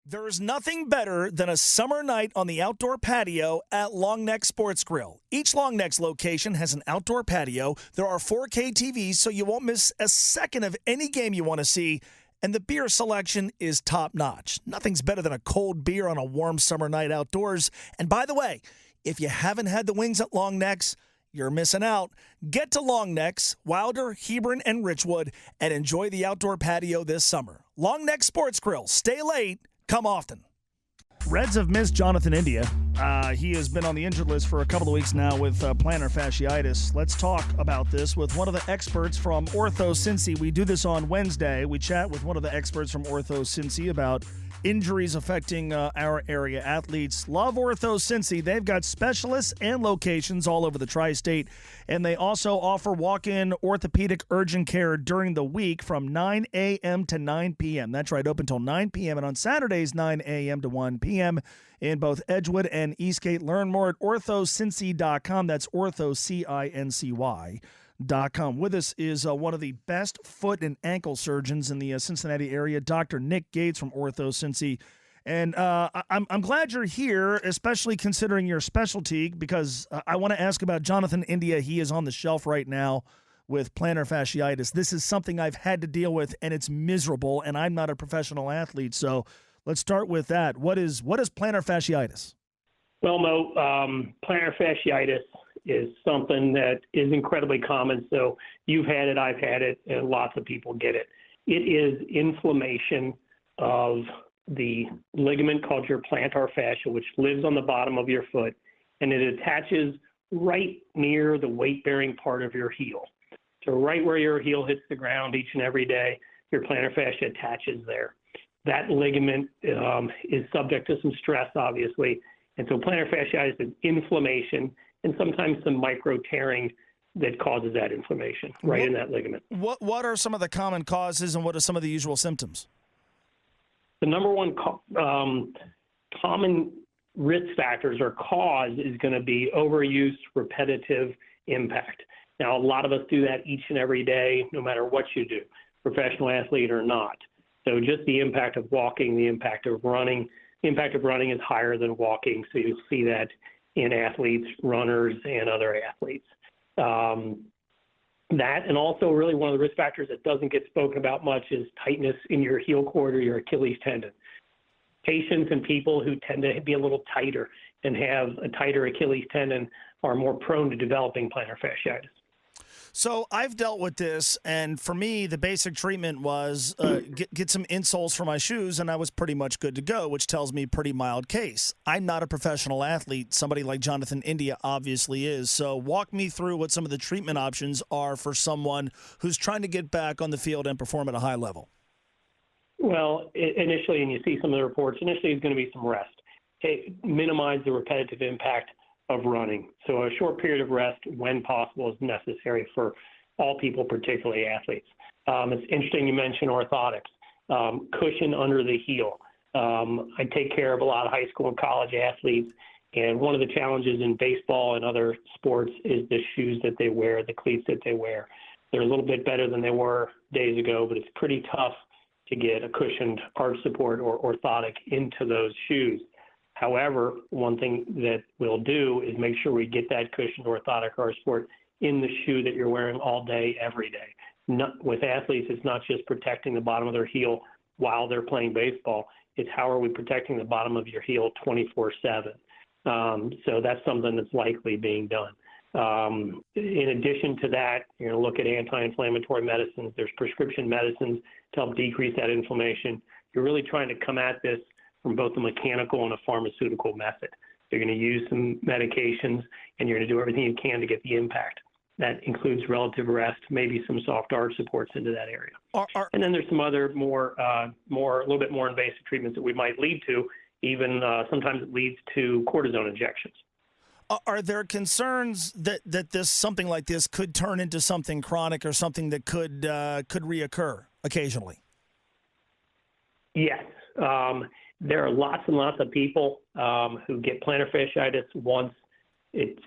There is nothing better than a summer night on the outdoor patio at Long Neck Sports Grill. Each Long Neck's location has an outdoor patio. There are 4K TVs, so you won't miss a second of any game you want to see. And the beer selection is top-notch. Nothing's better than a cold beer on a warm summer night outdoors. And by the way, if you haven't had the wings at Long Neck's, you're missing out. Get to Long Neck's, Wilder, Hebron, and Richwood, and enjoy the outdoor patio this summer. Long Neck Sports Grill. Stay late. Come often. Reds have missed Jonathan India. He has been on the injured list for a couple of weeks now with plantar fasciitis. Let's talk about this with one of the experts from OrthoCincy. We do this on Wednesday. We chat with one of the experts from OrthoCincy about injuries affecting our area athletes. Love OrthoCincy. They've got specialists and locations all over the tri-state, and they also offer walk-in orthopedic urgent care during the week from 9 a.m. to 9 p.m. That's right, open until 9 p.m. and on Saturdays, 9 a.m. to 1 p.m. in both Edgewood and Eastgate. Learn more at orthocincy.com. That's orthocincy.com. With us is one of the best foot and ankle surgeons in the Cincinnati area, Dr. Nick Gates from OrthoCincy. And I'm glad you're here, especially considering your specialty, because I want to ask about Jonathan India. He is on the shelf right now with plantar fasciitis. This is something I've had to deal with, and it's miserable, and I'm not a professional athlete. So let's start with that. What is plantar fasciitis? Well, Mo, plantar fasciitis is something that is incredibly common. So you've had it, I've had it, and lots of people get it. It is inflammation of the ligament called your plantar fascia, which lives on the bottom of your foot, and it attaches right near the weight-bearing part of your heel. So right where your heel hits the ground each and every day, your plantar fascia attaches there. That ligament is subject to some stress, obviously, and so plantar fasciitis is inflammation and sometimes some micro tearing that causes that inflammation in that ligament. What are some of the common causes, and what are some of the usual symptoms? The number one common risk factors or cause is going to be overuse, repetitive impact. Now, a lot of us do that each and every day, no matter what you do, professional athlete or not. So just the impact of walking, the impact of running. The impact of running is higher than walking, so you'll see that in athletes, runners, and other athletes. That, and also really one of the risk factors that doesn't get spoken about much is tightness in your heel cord or your Achilles tendon. Patients and people who tend to be a little tighter and have a tighter Achilles tendon are more prone to developing plantar fasciitis. So I've dealt with this, and for me, the basic treatment was get some insoles for my shoes, and I was pretty much good to go, which tells me pretty mild case. I'm not a professional athlete. Somebody like Jonathan India obviously is. So walk me through what some of the treatment options are for someone who's trying to get back on the field and perform at a high level. Well, initially, and you see some of the reports, initially it's going to be some rest. Minimize the repetitive impact of running. So a short period of rest when possible is necessary for all people, particularly athletes. It's interesting you mentioned orthotics, cushion under the heel. I take care of a lot of high school and college athletes, and one of the challenges in baseball and other sports is the shoes that they wear, the cleats that they wear. They're a little bit better than they were days ago, but it's pretty tough to get a cushioned arch support or orthotic into those shoes. However, one thing that we'll do is make sure we get that cushioned orthotic arch support in the shoe that you're wearing all day, every day. With athletes, it's not just protecting the bottom of their heel while they're playing baseball. It's how are we protecting the bottom of your heel 24/7. So that's something that's likely being done. In addition to that, you're going to look at anti-inflammatory medicines. There's prescription medicines to help decrease that inflammation. You're really trying to come at this from both a mechanical and a pharmaceutical method. You're going to use some medications, and you're going to do everything you can to get the impact. That includes relative rest, maybe some soft arch supports into that area. And then there's some other a little bit more invasive treatments that we might lead to. Even sometimes it leads to cortisone injections. Are there concerns that this something like this could turn into something chronic or something that could reoccur occasionally? Yes. There are lots and lots of people who get plantar fasciitis once. It's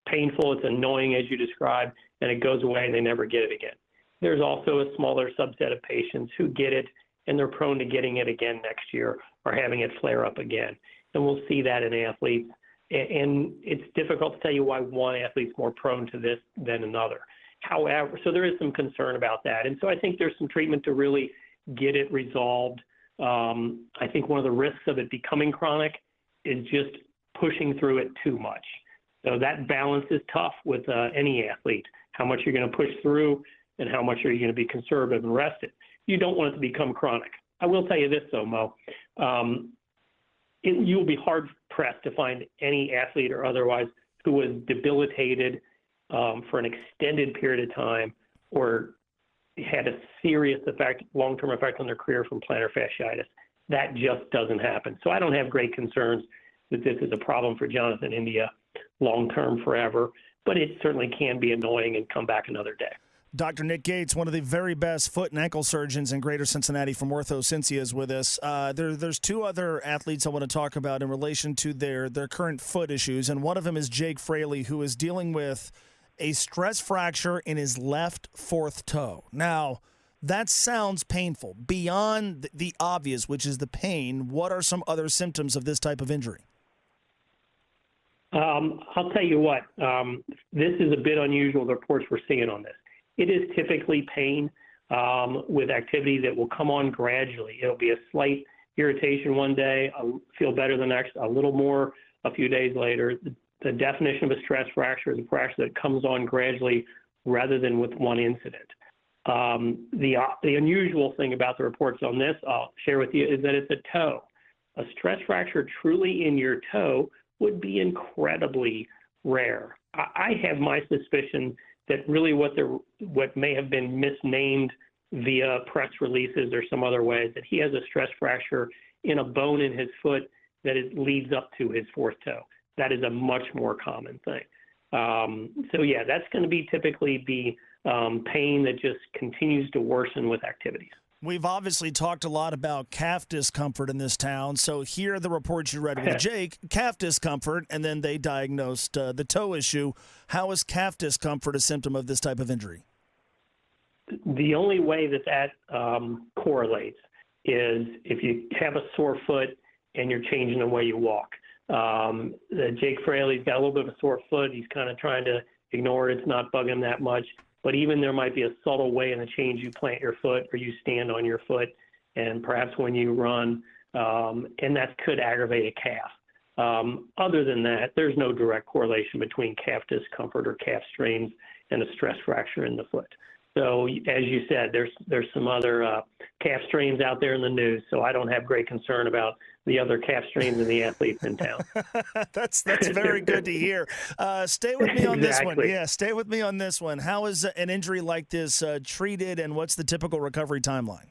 painful, it's annoying as you described, and it goes away and they never get it again. There's also a smaller subset of patients who get it and they're prone to getting it again next year are having it flare up again. And we'll see that in athletes. And it's difficult to tell you why one athlete's more prone to this than another. However, so there is some concern about that. And so I think there's some treatment to really get it resolved. I think one of the risks of it becoming chronic is just pushing through it too much. So that balance is tough with any athlete, how much you're going to push through and how much are you going to be conservative and rest it. You don't want it to become chronic. I will tell you this, though, Mo. You'll be hard-pressed to find any athlete or otherwise who was debilitated for an extended period of time or had a serious effect, long-term effect on their career from plantar fasciitis. That just doesn't happen. So I don't have great concerns that this is a problem for Jonathan India long-term forever, but it certainly can be annoying and come back another day. Dr. Nick Gates, one of the very best foot and ankle surgeons in Greater Cincinnati from OrthoCincy, is with us. There's two other athletes I want to talk about in relation to their current foot issues, and one of them is Jake Fraley, who is dealing with a stress fracture in his left fourth toe. Now, that sounds painful. Beyond the obvious, which is the pain, what are some other symptoms of this type of injury? I'll tell you what, this is a bit unusual, the reports we're seeing on this. It is typically pain with activity that will come on gradually. It'll be a slight irritation one day, feel better the next, a little more a few days later. The definition of a stress fracture is a fracture that comes on gradually rather than with one incident. The unusual thing about the reports on this, I'll share with you, is that it's a toe. A stress fracture truly in your toe would be incredibly rare. I have my suspicion that really what may have been misnamed via press releases or some other ways, that he has a stress fracture in a bone in his foot that leads up to his fourth toe. That is a much more common thing. So yeah, that's going to be typically pain that just continues to worsen with activities. We've obviously talked a lot about calf discomfort in this town. So here are the reports you read with Jake, calf discomfort, and then they diagnosed the toe issue. How is calf discomfort a symptom of this type of injury? The only way that correlates is if you have a sore foot and you're changing the way you walk. Jake Fraley's got a little bit of a sore foot. He's kind of trying to ignore it. It's not bugging him that much. But even there might be a subtle way in the change you plant your foot or you stand on your foot, and perhaps when you run, and that could aggravate a calf. Other than that, there's no direct correlation between calf discomfort or calf strains and a stress fracture in the foot. So as you said, there's some other calf strains out there in the news, so I don't have great concern about the other calf strains in the athletes in town. That's very good to hear. Stay with me on this one. Yeah, stay with me on this one. How is an injury like this treated, and what's the typical recovery timeline?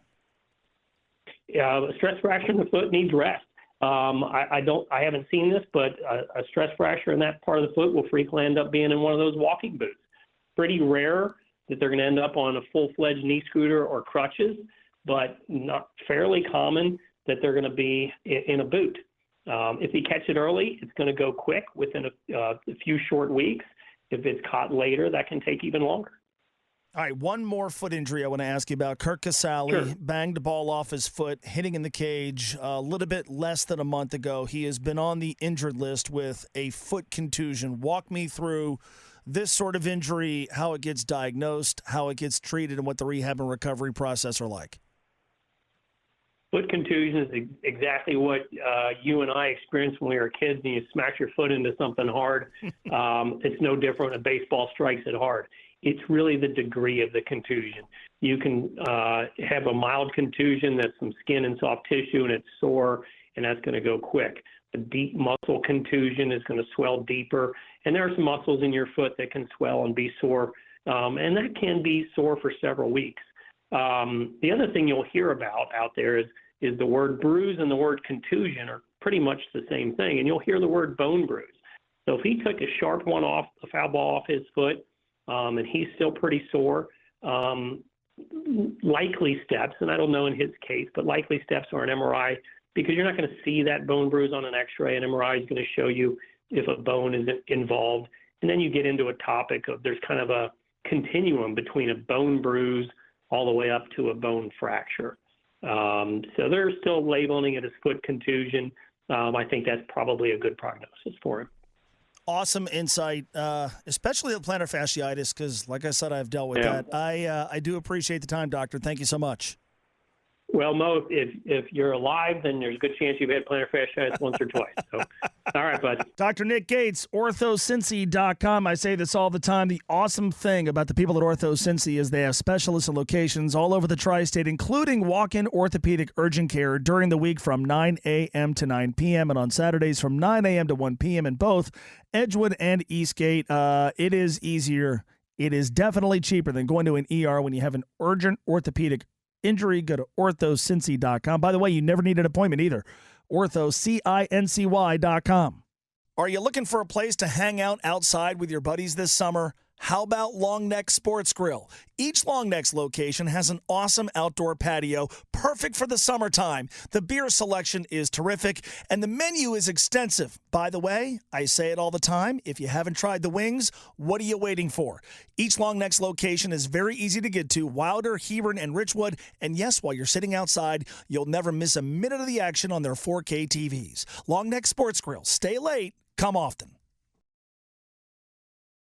A stress fracture in the foot needs rest. I haven't seen this, but a stress fracture in that part of the foot will frequently end up being in one of those walking boots. Pretty rare that they're going to end up on a full-fledged knee scooter or crutches, but not fairly common that they're going to be in a boot. If you catch it early, it's going to go quick within a few short weeks. If it's caught later, that can take even longer. All right, one more foot injury I want to ask you about. Curt Casali Sure. banged a ball off his foot, hitting in the cage a little bit less than a month ago. He has been on the injured list with a foot contusion. Walk me through this sort of injury, how it gets diagnosed, how it gets treated, and what the rehab and recovery process are like. Foot contusion is exactly what you and I experienced when we were kids, and you smack your foot into something hard. It's no different when a baseball strikes it hard. It's really the degree of the contusion. You can have a mild contusion that's some skin and soft tissue, and it's sore, and that's going to go quick. A deep muscle contusion is going to swell deeper, and there are some muscles in your foot that can swell and be sore, and that can be sore for several weeks. The other thing you'll hear about out there is the word bruise and the word contusion are pretty much the same thing, and you'll hear the word bone bruise. So if he took a sharp one off, a foul ball off his foot, and he's still pretty sore, likely steps, and I don't know in his case, but likely steps are an MRI, because you're not going to see that bone bruise on an x-ray. An MRI is going to show you if a bone is involved. And then you get into a topic of there's kind of a continuum between a bone bruise all the way up to a bone fracture. So they're still labeling it as foot contusion. I think that's probably a good prognosis for him. Awesome insight, especially the plantar fasciitis, because, like I said, I've dealt with that. I do appreciate the time, Doctor. Thank you so much. Well, Mo, if you're alive, then there's a good chance you've had plantar fasciitis once or twice. So, all right, bud. Dr. Nick Gates, OrthoCincy.com. I say this all the time. The awesome thing about the people at OrthoCincy is they have specialists and locations all over the tri-state, including walk-in orthopedic urgent care during the week from 9 a.m. to 9 p.m. and on Saturdays from 9 a.m. to 1 p.m. in both Edgewood and Eastgate. It is easier. It is definitely cheaper than going to an ER when you have an urgent orthopedic injury. Go to OrthoCincy.com. By the way, you never need an appointment either. OrthoCincy.com. Are you looking for a place to hang out outside with your buddies this summer? How about Long Neck Sports Grill? Each Long Neck's location has an awesome outdoor patio, perfect for the summertime. The beer selection is terrific, and the menu is extensive. By the way, I say it all the time, if you haven't tried the wings, what are you waiting for? Each Long Neck's location is very easy to get to, Wilder, Hebron, and Richwood. And yes, while you're sitting outside, you'll never miss a minute of the action on their 4K TVs. Long Neck Sports Grill. Stay late, come often.